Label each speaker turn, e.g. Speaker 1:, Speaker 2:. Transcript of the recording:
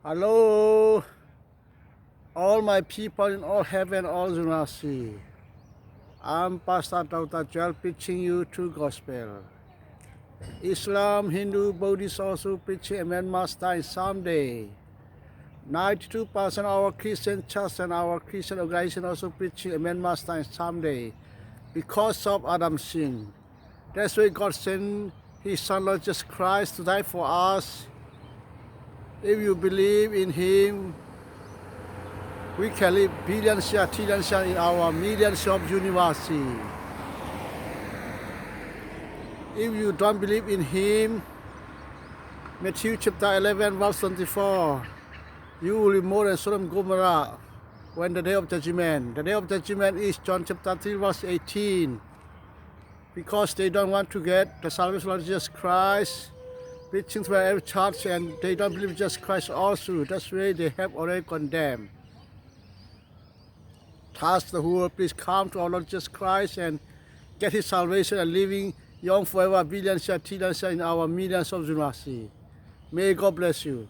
Speaker 1: Hello, all my people in all heaven, all Zunasi. I'm Pastor Dr. Joel preaching you true gospel. Islam, Hindu, Buddhist also preaching Amen Master in someday. 92% of our Christian church and our Christian organization also preaching Amen Master in someday because of Adam's sin. That's why God sent His Son Lord Jesus Christ to die for us. If you believe in Him, we can live billions years, trillions years in our millions of universe. If you don't believe in Him, Matthew chapter 11 verse 24, you will be more than Sodom and Gomorrah when the day of judgment. The day of judgment is John chapter 3 verse 18. Because they don't want to get the salvation of Jesus Christ, preaching to every church, and they don't believe Jesus Christ also. That's why they have already condemned. Thus the whole please come to our Lord Jesus Christ and get His salvation and living young forever, billions years, trillions years in our millions of universe. May God bless you.